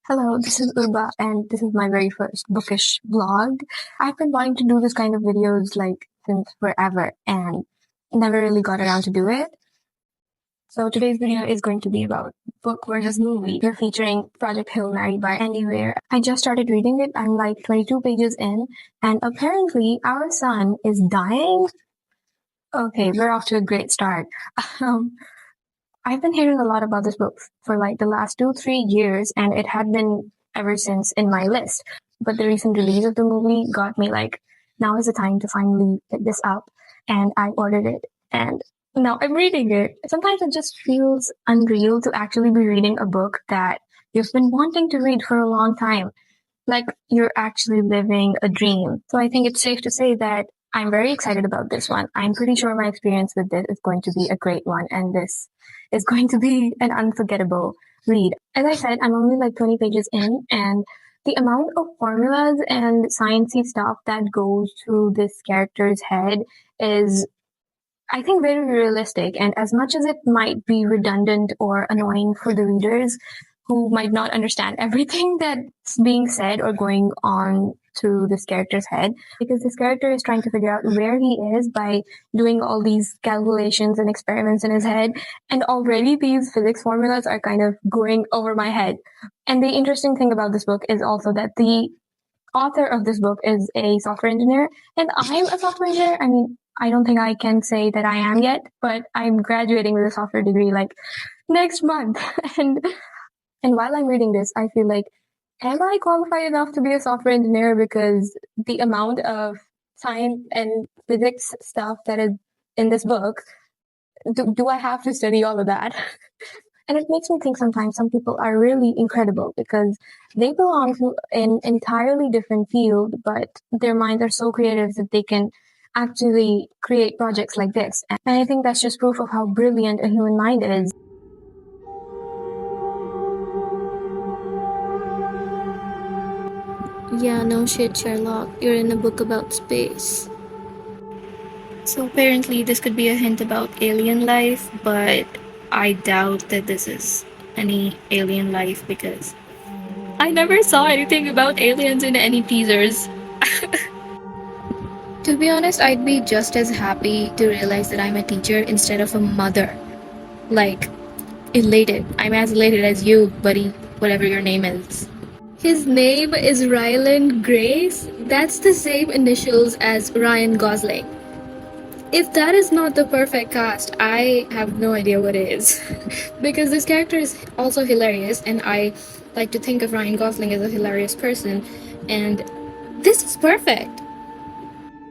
Hello, this is Urba, and this is my very first bookish vlog. I've been wanting to do this kind of videos since forever and never really got around to do it. So today's video is going to be about book versus movie. We're featuring Project Hail Mary by Andy Weir. I just started reading it. I'm like 22 pages in, and apparently our son is dying. Okay, we're off to a great start. Um, I've been hearing a lot about this book for like the last 2-3 years, and it had been ever since in my list. But the recent release of the movie got me like, now is the time to finally pick this up. And I ordered it, and now I'm reading it. Sometimes it just feels unreal to actually be reading a book that you've been wanting to read for a long time. Like you're actually living a dream. So I think it's safe to say that I'm very excited about this one. I'm pretty sure my experience with this is going to be a great one, and this is going to be an unforgettable read. As I said, I'm only like 20 pages in, and the amount of formulas and sciencey stuff that goes through this character's head is, I think, very realistic. And as much as it might be redundant or annoying for the readers who might not understand everything that's being said or going on to this character's head, because this character is trying to figure out where he is by doing all these calculations and experiments in his head. And already these physics formulas are kind of going over my head. And the interesting thing about this book is also that the author of this book is a software engineer, and I'm a software engineer. I mean, I don't think I can say that I am yet, but I'm graduating with a software degree like next month. And while I'm reading this, I feel like, am I qualified enough to be a software engineer? Because the amount of science and physics stuff that is in this book, do I have to study all of that? And it makes me think sometimes some people are really incredible because they belong to an entirely different field, but their minds are so creative that they can actually create projects like this. And I think that's just proof of how brilliant a human mind is. Yeah, no shit, Sherlock. You're in a book about space. So apparently, this could be a hint about alien life, but I doubt that this is any alien life because I never saw anything about aliens in any teasers. To be honest, I'd be just as happy to realize that I'm a teacher instead of a mother. Like, elated. I'm as elated as you, buddy, whatever your name is. His name is Ryland Grace. That's the same initials as Ryan Gosling. If that is not the perfect cast, I have no idea what is. Because this character is also hilarious, and I like to think of Ryan Gosling as a hilarious person, and this is perfect.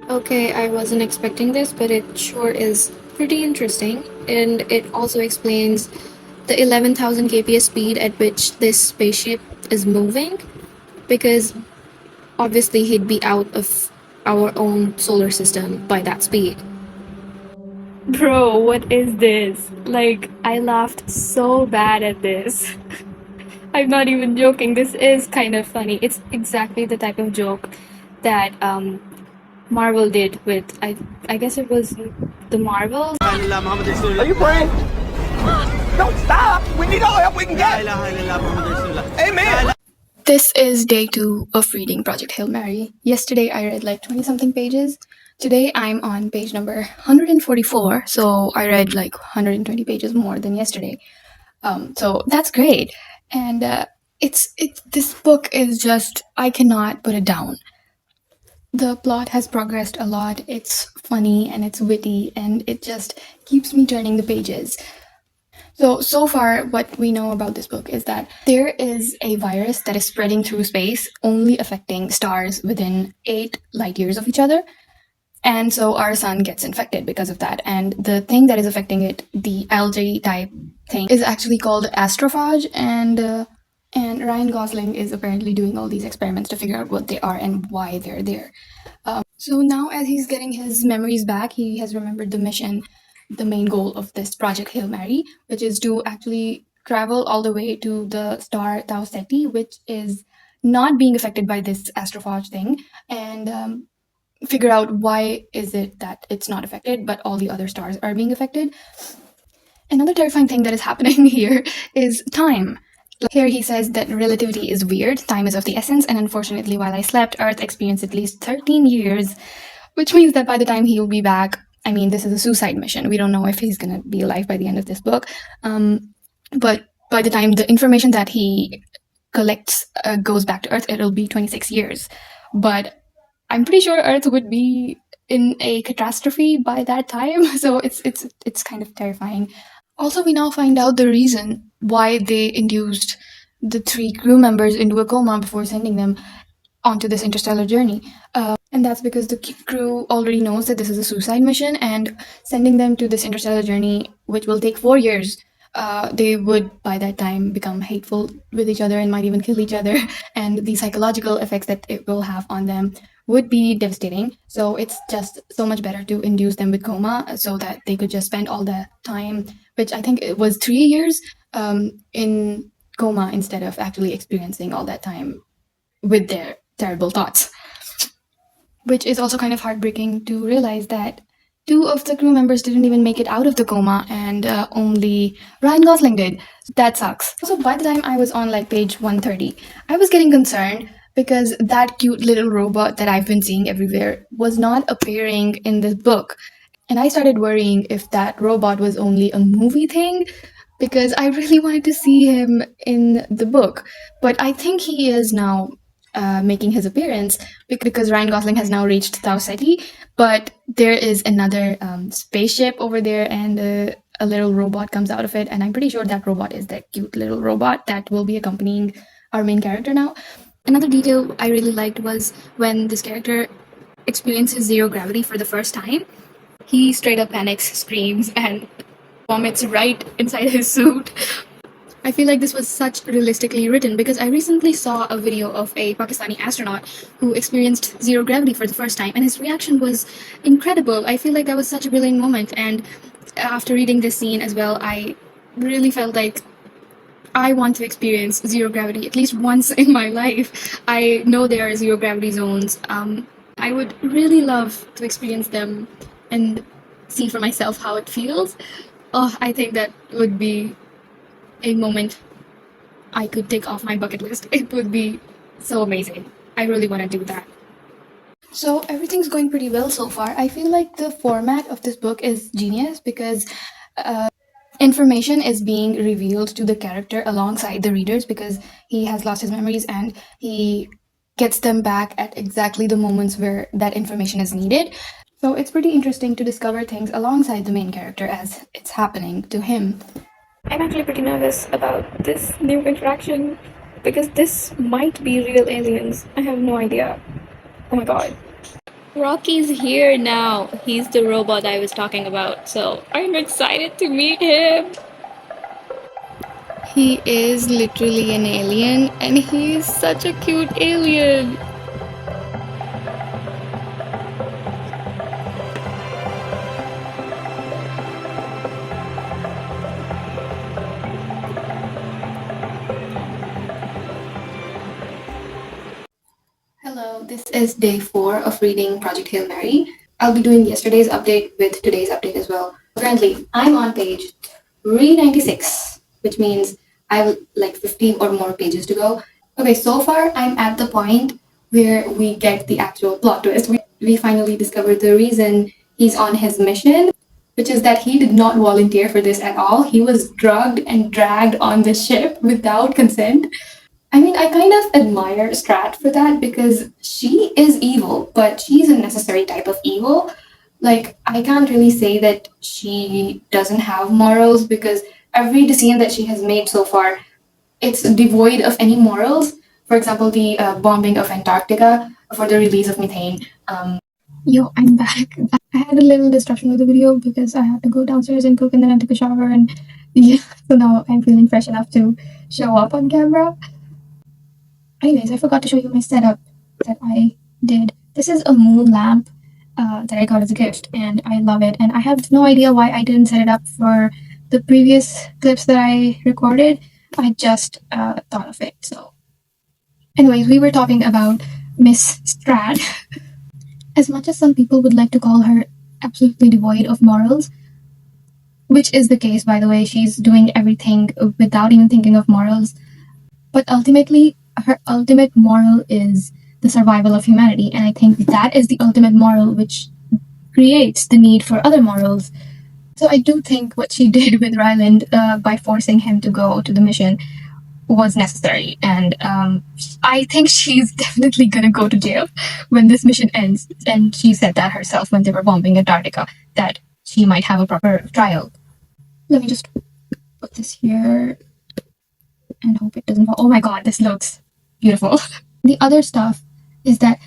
Okay, I wasn't expecting this, but it sure is pretty interesting, and it also explains the 11,000 kps speed at which this spaceship is moving, because obviously he'd be out of our own solar system by that speed. Bro, what is this? Like, I laughed so bad at this. I'm not even joking. This is kind of funny. It's exactly the type of joke that Marvel did with I guess it was the Marvels. Are you praying? Don't stop! We need all help we can get! Amen! This is day 2 of reading Project Hail Mary. Yesterday I read like 20 something pages. Today I'm on page number 144, so I read like 120 pages more than yesterday. So that's great. And this book is just, I cannot put it down. The plot has progressed a lot. It's funny and it's witty, and it just keeps me turning the pages. So far, what we know about this book is that there is a virus that is spreading through space, only affecting stars within 8 light years of each other. And so our sun gets infected because of that. And the thing that is affecting it, the algae type thing, is actually called astrophage. And Ryan Gosling is apparently doing all these experiments to figure out what they are and why they're there. So now, as he's getting his memories back, he has remembered the mission, the main goal of this Project Hail Mary, which is to actually travel all the way to the star Tau Ceti, which is not being affected by this astrophage thing, and figure out why is it that it's not affected, but all the other stars are being affected. Another terrifying thing that is happening here is time. Here he says that relativity is weird, time is of the essence, and unfortunately, while I slept, Earth experienced at least 13 years, which means that by the time he'll be back, I mean, this is a suicide mission. We don't know if he's gonna be alive by the end of this book. But by the time the information that he collects goes back to Earth, it'll be 26 years. But I'm pretty sure Earth would be in a catastrophe by that time, so it's kind of terrifying. Also, we now find out the reason why they induced the 3 crew members into a coma before sending them onto this interstellar journey. And that's because the crew already knows that this is a suicide mission, and sending them to this interstellar journey, which will take 4 years, they would by that time become hateful with each other and might even kill each other. And the psychological effects that it will have on them would be devastating. So it's just so much better to induce them with coma so that they could just spend all the time, which I think it was 3 years, in coma instead of actually experiencing all that time with their terrible thoughts. Which is also kind of heartbreaking to realize that 2 of the crew members didn't even make it out of the coma, and only Ryan Gosling did. That sucks. Also, by the time I was on like page 130, I was getting concerned because that cute little robot that I've been seeing everywhere was not appearing in this book. And I started worrying if that robot was only a movie thing, because I really wanted to see him in the book. But I think he is now making his appearance because Ryan Gosling has now reached Tau Ceti, but there is another spaceship over there, and a little robot comes out of it, and I'm pretty sure that robot is that cute little robot that will be accompanying our main character now. Another detail I really liked was when this character experiences zero gravity for the first time, he straight up panics, screams, and vomits right inside his suit. I feel like this was such realistically written because I recently saw a video of a Pakistani astronaut who experienced zero gravity for the first time, and his reaction was incredible. I feel like that was such a brilliant moment, and after reading this scene as well, I really felt like I want to experience zero gravity at least once in my life. I know there are zero gravity zones. I would really love to experience them and see for myself how it feels. Oh, I think that would be a moment I could take off my bucket list. It would be so amazing. I really want to do that. So everything's going pretty well so far. I feel like the format of this book is genius because information is being revealed to the character alongside the readers because he has lost his memories and he gets them back at exactly the moments where that information is needed. So it's pretty interesting to discover things alongside the main character as it's happening to him. I'm actually pretty nervous about this new interaction because this might be real aliens. I have no idea. Oh my god. Rocky's here now. He's the robot I was talking about, so I'm excited to meet him. He is literally an alien, and he is such a cute alien. Hello, this is day 4 of reading Project Hail Mary. I'll be doing yesterday's update with today's update as well. Currently, I'm on page 396, which means I have like 15 or more pages to go. Okay, so far I'm at the point where we get the actual plot twist. We finally discovered the reason he's on his mission, which is that he did not volunteer for this at all. He was drugged and dragged on the ship without consent. I mean, I kind of admire Strat for that because she is evil, but she's a necessary type of evil. Like, I can't really say that she doesn't have morals because every decision that she has made so far, it's devoid of any morals. For example, the bombing of Antarctica for the release of methane. Yo, I'm back. I had a little disruption with the video because I had to go downstairs and cook and then I took a shower and yeah, so now I'm feeling fresh enough to show up on camera. Anyways, I forgot to show you my setup that I did. This is a moon lamp that I got as a gift and I love it. And I have no idea why I didn't set it up for the previous clips that I recorded. I just thought of it. So anyways, we were talking about Miss Strat. As much as some people would like to call her absolutely devoid of morals, which is the case, by the way, she's doing everything without even thinking of morals. but ultimately her ultimate moral is the survival of humanity, and I think that is the ultimate moral which creates the need for other morals. So I do think what she did with Ryland by forcing him to go to the mission was necessary, and I think she's definitely gonna go to jail when this mission ends. And she said that herself when they were bombing Antarctica, that she might have a proper trial. Let me just put this here and hope it doesn't fall. Oh my god, this looks beautiful. The other stuff is that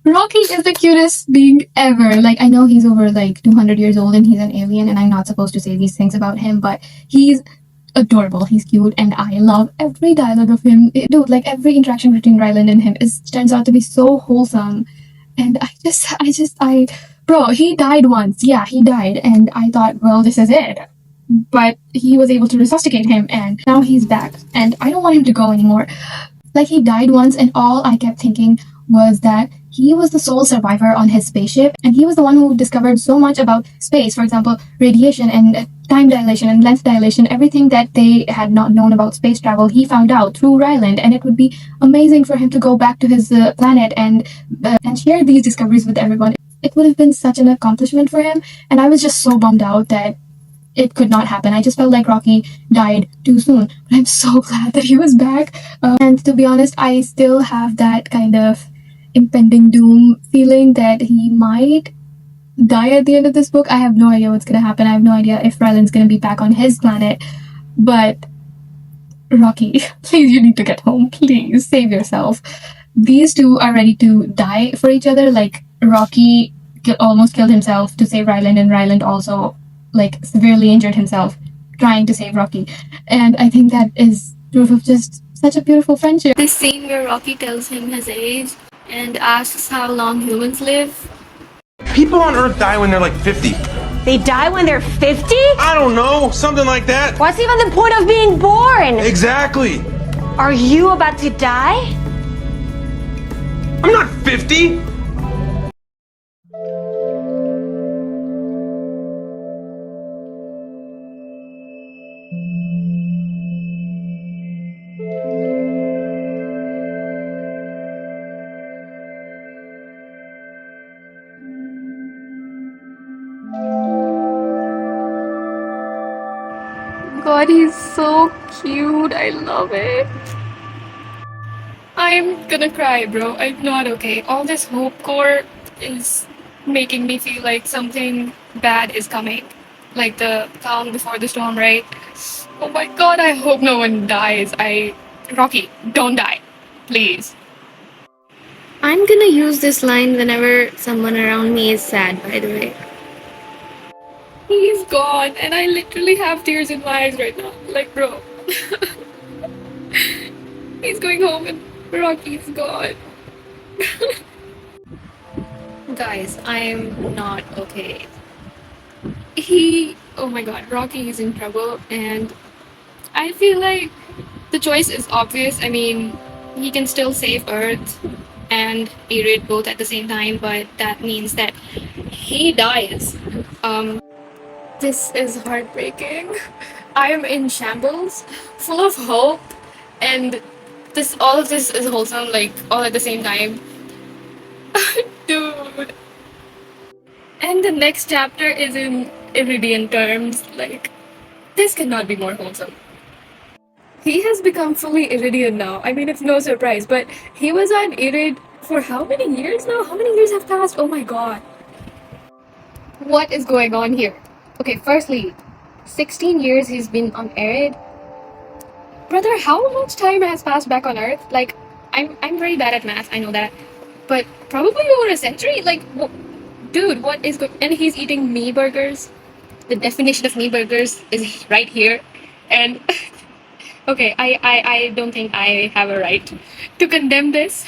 Rocky is the cutest being ever. Like, I know he's over like 200 years old and he's an alien, and I'm not supposed to say these things about him, but he's adorable, he's cute, and I love every dialogue of him. Dude, like every interaction between Ryland and him turns out to be so wholesome. And bro, he died once. Yeah, he died. And I thought, well, this is it. But he was able to resuscitate him, and now he's back. And I don't want him to go anymore. Like, he died once, and all I kept thinking was that he was the sole survivor on his spaceship, and he was the one who discovered so much about space. For example, radiation and time dilation and length dilation, everything that they had not known about space travel, he found out through Ryland, and it would be amazing for him to go back to his planet and share these discoveries with everyone. It would have been such an accomplishment for him, and I was just so bummed out that it could not happen. I just felt like Rocky died too soon. But I'm so glad that he was back. And to be honest, I still have that kind of impending doom feeling that he might die at the end of this book. I have no idea what's going to happen. I have no idea if Ryland's going to be back on his planet. But Rocky, please, you need to get home. Please, save yourself. These two are ready to die for each other. Like, Rocky almost killed himself to save Ryland, and Ryland also like severely injured himself trying to save Rocky. And I think that is proof of just such a beautiful friendship. This scene where Rocky tells him his age and asks how long humans live. People on Earth die when they're like 50. They die when they're 50? I don't know, something like that. What's even the point of being born? Exactly. Are you about to die? I'm not 50. God, he's so cute. I love it. I'm gonna cry, bro. I'm not okay. All this hope core is making me feel like something bad is coming. Like the calm before the storm, right? Oh my god, I hope no one dies. Rocky, don't die. Please. I'm gonna use this line whenever someone around me is sad, by the way. He's gone, and I literally have tears in my eyes right now. Like, bro. He's going home and Rocky's gone. Guys, I'm not okay. Oh my god, Rocky is in trouble, and I feel like the choice is obvious. I mean, he can still save Earth and Irid both at the same time, but that means that he dies. This is heartbreaking. I am in shambles, full of hope, and all of this is wholesome, like all at the same time. Dude. And the next chapter is in Iridian terms. Like, this cannot be more wholesome. He has become fully Iridian now. I mean, it's no surprise, but he was on Irid for how many years now? How many years have passed? Oh my god. What is going on here? Okay, firstly, 16 years he's been on Irid. Brother, how much time has passed back on Earth? Like, I'm very bad at math, I know that. But probably over a century? Like, dude, what is going... And he's eating me burgers. The definition of me burgers is right here. And... okay, I don't think I have a right to condemn this.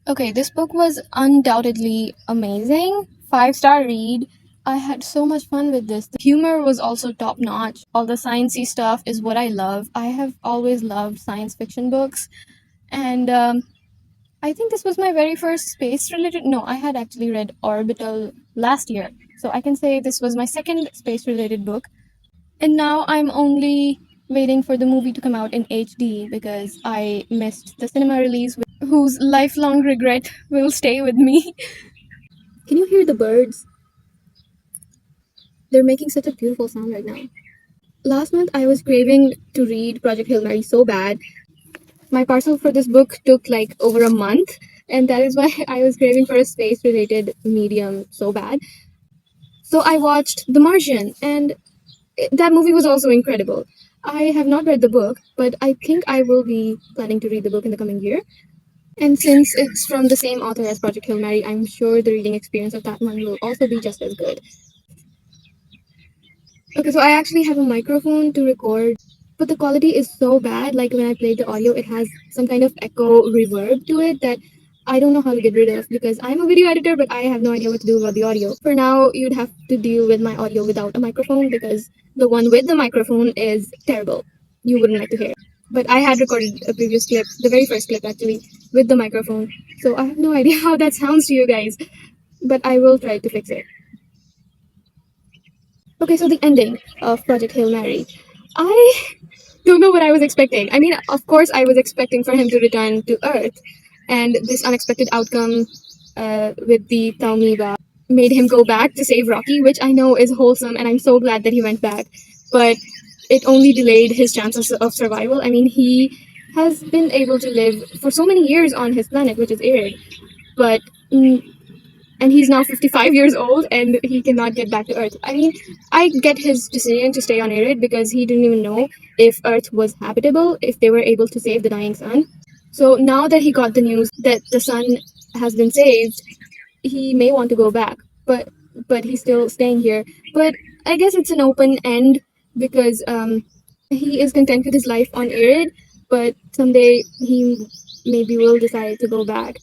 Okay, this book was undoubtedly amazing. 5-star read. I had so much fun with this. The humor was also top notch. All the sciencey stuff is what I love. I have always loved science fiction books, and I think this was my very first space related. No, I had actually read Orbital last year. So I can say this was my second space related book. And now I'm only waiting for the movie to come out in HD because I missed the cinema release, whose lifelong regret will stay with me. Can you hear the birds? They're making such a beautiful sound right now. Last month, I was craving to read Project Hail Mary so bad. My parcel for this book took like over a month, and that is why I was craving for a space related medium so bad. So I watched The Martian, and that movie was also incredible. I have not read the book, but I think I will be planning to read the book in the coming year. And since it's from the same author as Project Hail Mary, I'm sure the reading experience of that one will also be just as good. Okay, so I actually have a microphone to record, but the quality is so bad. Like when I played the audio, it has some kind of echo reverb to it that I don't know how to get rid of because I'm a video editor, but I have no idea what to do about the audio. For now, you'd have to deal with my audio without a microphone because the one with the microphone is terrible. You wouldn't like to hear it. But I had recorded a previous clip, the very first clip actually, with the microphone. So I have no idea how that sounds to you guys, but I will try to fix it. Okay, so the ending of Project Hail Mary. I don't know what I was expecting. I mean, of course, I was expecting for him to return to Earth, and this unexpected outcome with the Taumiba made him go back to save Rocky, which I know is wholesome, and I'm so glad that he went back. But it only delayed his chances of survival. I mean, he has been able to live for so many years on his planet, which is Erid, but and he's now 55 years old and he cannot get back to Earth. I mean, I get his decision to stay on Erid because he didn't even know if Earth was habitable, if they were able to save the dying sun. So now that he got the news that the sun has been saved, he may want to go back, but he's still staying here. But I guess it's an open end because he is content with his life on Erid, but someday he maybe will decide to go back.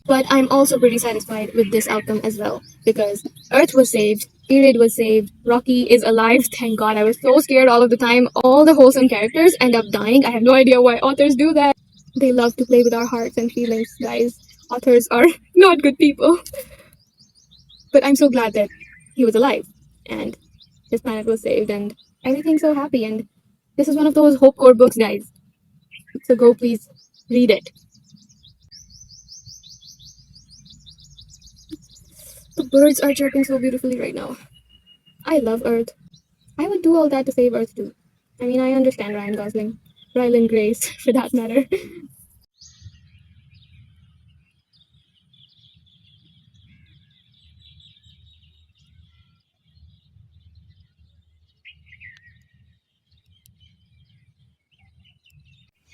But I'm also pretty satisfied with this outcome as well because Earth was saved, Erid was saved, Rocky is alive, thank God. I was so scared all of the time. All the wholesome characters end up dying. I have no idea why authors do that. They love to play with our hearts and feelings, guys. Authors are not good people. But I'm so glad that he was alive and his planet was saved and everything's so happy. And this is one of those hope core books, guys. So go please read it. The birds are chirping so beautifully right now. I love Earth. I would do all that to save Earth too. I mean, I understand Ryan Gosling. Ryland Grace, for that matter.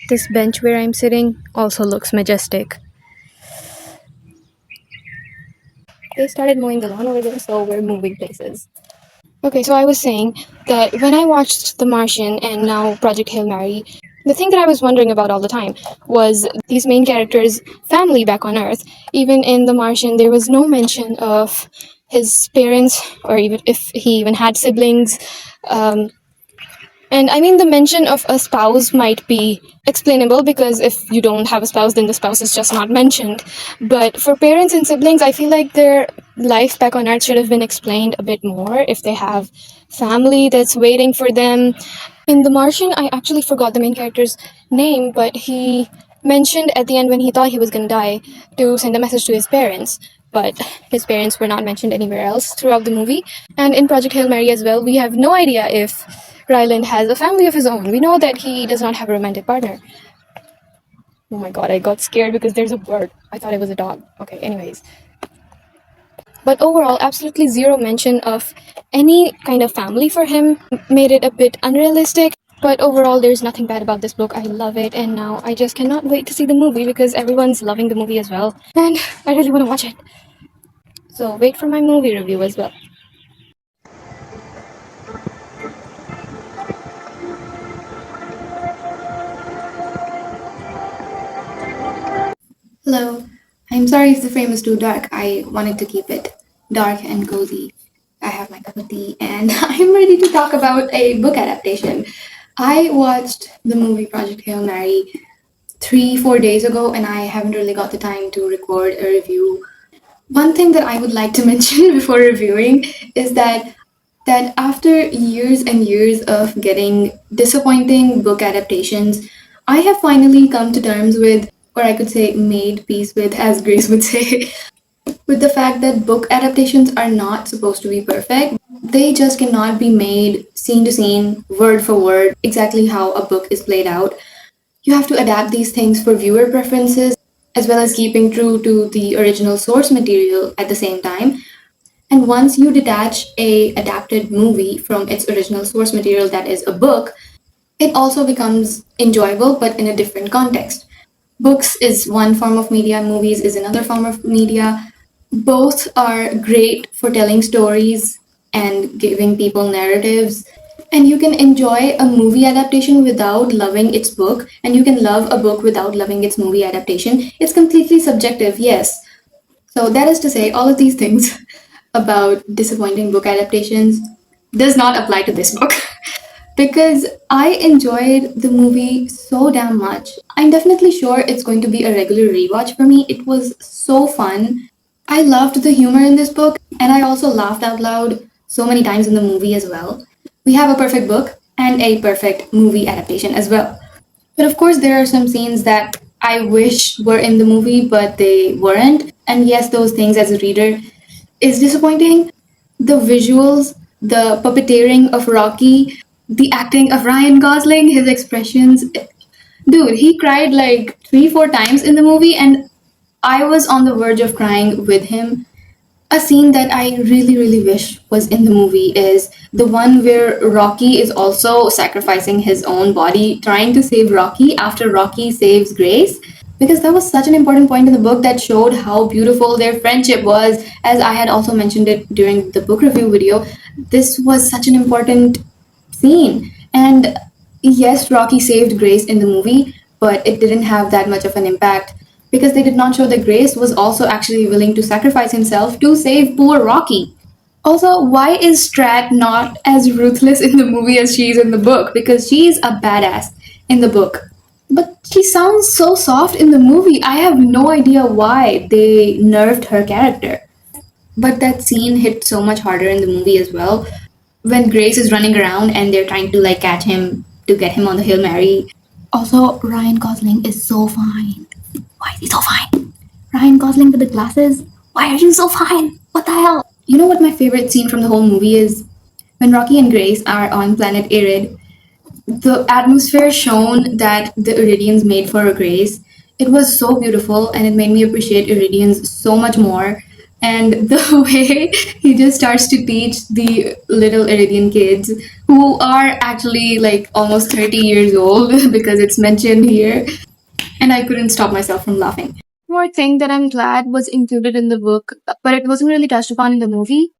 This bench where I'm sitting also looks majestic. They started mowing the lawn over there, so we're moving places. Okay, so I was saying that when I watched The Martian and now Project Hail Mary, the thing that I was wondering about all the time was these main characters' family back on Earth. Even in The Martian, there was no mention of his parents or even if he even had siblings. And I mean, the mention of a spouse might be explainable because if you don't have a spouse, then the spouse is just not mentioned. But for parents and siblings, I feel like their life back on Earth should have been explained a bit more if they have family that's waiting for them. In The Martian, I actually forgot the main character's name, but he mentioned at the end when he thought he was going to die to send a message to his parents. But his parents were not mentioned anywhere else throughout the movie. And in Project Hail Mary as well, we have no idea if Ryland has a family of his own. We know that he does not have a romantic partner. Oh my god, I got scared because there's a bird. I thought it was a dog. Okay, anyways. But overall, absolutely zero mention of any kind of family for him made it a bit unrealistic. But overall, there's nothing bad about this book. I love it, and now I just cannot wait to see the movie because everyone's loving the movie as well. And I really want to watch it. So wait for my movie review as well. Hello. I'm sorry if the frame is too dark. I wanted to keep it dark and cozy. I have my cup of tea and I'm ready to talk about a book adaptation. I watched the movie Project Hail Mary 3-4 days ago, and I haven't really got the time to record a review. One thing that I would like to mention before reviewing is that after years and years of getting disappointing book adaptations, I have finally come to terms with, or I could say made peace with, as Grace would say, with the fact that book adaptations are not supposed to be perfect. They just cannot be made scene to scene, word for word, exactly how a book is played out. You have to adapt these things for viewer preferences as well as keeping true to the original source material at the same time. And once you detach a adapted movie from its original source material, that is a book, it also becomes enjoyable but in a different context. Books is one form of media, movies is another form of media. Both are great for telling stories and giving people narratives. And you can enjoy a movie adaptation without loving its book, and you can love a book without loving its movie adaptation. It's completely subjective, yes. So that is to say, all of these things about disappointing book adaptations does not apply to this book. Because I enjoyed the movie so damn much. I'm definitely sure it's going to be a regular rewatch for me. It was so fun. I loved the humor in this book, and I also laughed out loud so many times in the movie as well. We have a perfect book and a perfect movie adaptation as well. But of course, there are some scenes that I wish were in the movie, but they weren't. And yes, those things as a reader is disappointing. The visuals, the puppeteering of Rocky, the acting of Ryan Gosling, his expressions. Dude, he cried like 3-4 times in the movie, and I was on the verge of crying with him. A scene that I really, really wish was in the movie is the one where Rocky is also sacrificing his own body, trying to save Rocky after Rocky saves Grace. Because that was such an important point in the book that showed how beautiful their friendship was. As I had also mentioned it during the book review video, this was such an important scene. And yes, Rocky saved Grace in the movie, but it didn't have that much of an impact because they did not show that Grace was also actually willing to sacrifice himself to save poor Rocky. Also, why is Strat not as ruthless in the movie as she is in the book? Because she's a badass in the book. But she sounds so soft in the movie. I have no idea why they nerfed her character. But that scene hit so much harder in the movie as well. When Grace is running around and they're trying to like catch him to get him on the Hail Mary. Also, Ryan Gosling is so fine. Why is he so fine? Ryan Gosling with the glasses? Why are you so fine? What the hell? You know what my favorite scene from the whole movie is? When Rocky and Grace are on planet Irid, the atmosphere shown that the Iridians made for Grace, it was so beautiful and it made me appreciate Iridians so much more. And the way he just starts to teach the little Iridian kids who are actually like almost 30 years old because it's mentioned here, and I couldn't stop myself from laughing. More thing that I'm glad was included in the book, but it wasn't really touched upon in the movie,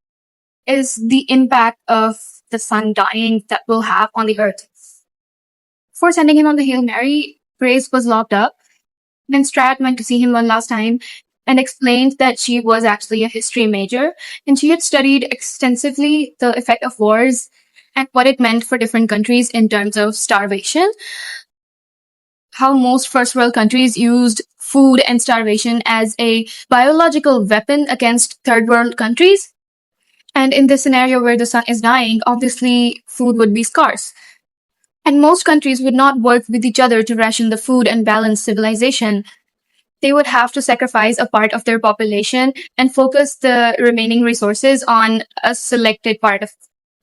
is the impact of the sun dying that will have on the earth. Before sending him on the Hail Mary, Grace was locked up. Then Strat went to see him one last time and explained that she was actually a history major and she had studied extensively the effect of wars and what it meant for different countries in terms of starvation. How most first world countries used food and starvation as a biological weapon against third world countries. And in this scenario where the sun is dying, obviously food would be scarce. And most countries would not work with each other to ration the food and balance civilization. They would have to sacrifice a part of their population and focus the remaining resources on a selected part of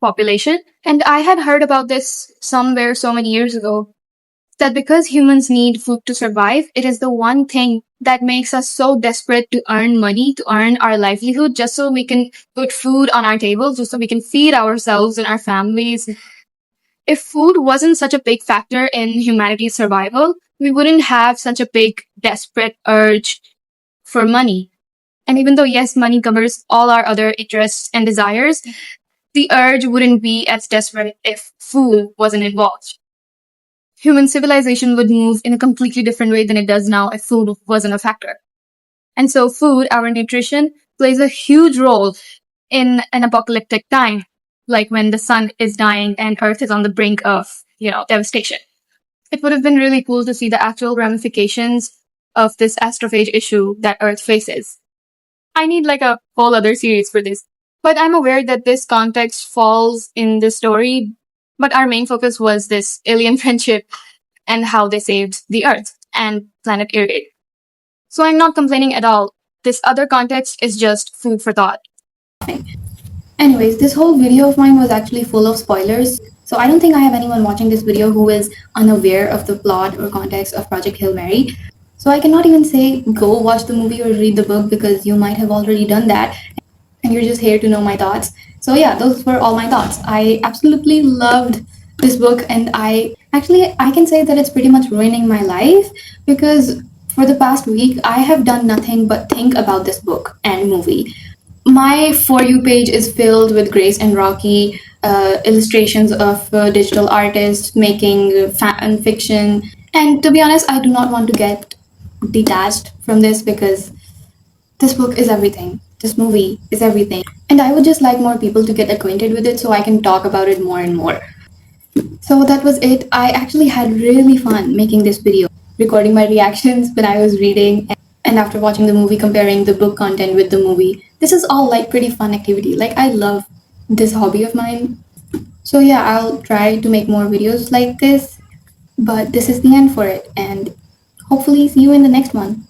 population. And I had heard about this somewhere so many years ago, that because humans need food to survive, it is the one thing that makes us so desperate to earn money, to earn our livelihood, just so we can put food on our tables, just so we can feed ourselves and our families. If food wasn't such a big factor in humanity's survival, we wouldn't have such a big, desperate urge for money. And even though, yes, money covers all our other interests and desires, the urge wouldn't be as desperate if food wasn't involved. Human civilization would move in a completely different way than it does now if food wasn't a factor. And so food, our nutrition, plays a huge role in an apocalyptic time, like when the sun is dying and Earth is on the brink of, devastation. it would have been really cool to see the actual ramifications of this astrophage issue that Earth faces. I need like a whole other series for this. But I'm aware that this context falls in this story, but our main focus was this alien friendship and how they saved the Earth and planet Iridium. So I'm not complaining at all. This other context is just food for thought. Anyways, this whole video of mine was actually full of spoilers. So I don't think I have anyone watching this video who is unaware of the plot or context of Project Hail Mary. So I cannot even say go watch the movie or read the book because you might have already done that and you're just here to know my thoughts. So yeah, those were all my thoughts. I absolutely loved this book, and I can say that it's pretty much ruining my life because for the past week I have done nothing but think about this book and movie. My For You page is filled with Grace and Rocky, illustrations of digital artists making fan fiction. And to be honest, I do not want to get detached from this because this book is everything. This movie is everything. And I would just like more people to get acquainted with it so I can talk about it more and more. So that was it. I actually had really fun making this video, recording my reactions when I was reading and after watching the movie, comparing the book content with the movie. This is all like pretty fun activity. Like I love this hobby of mine. So yeah, I'll try to make more videos like this, but this is the end for it, and hopefully see you in the next one.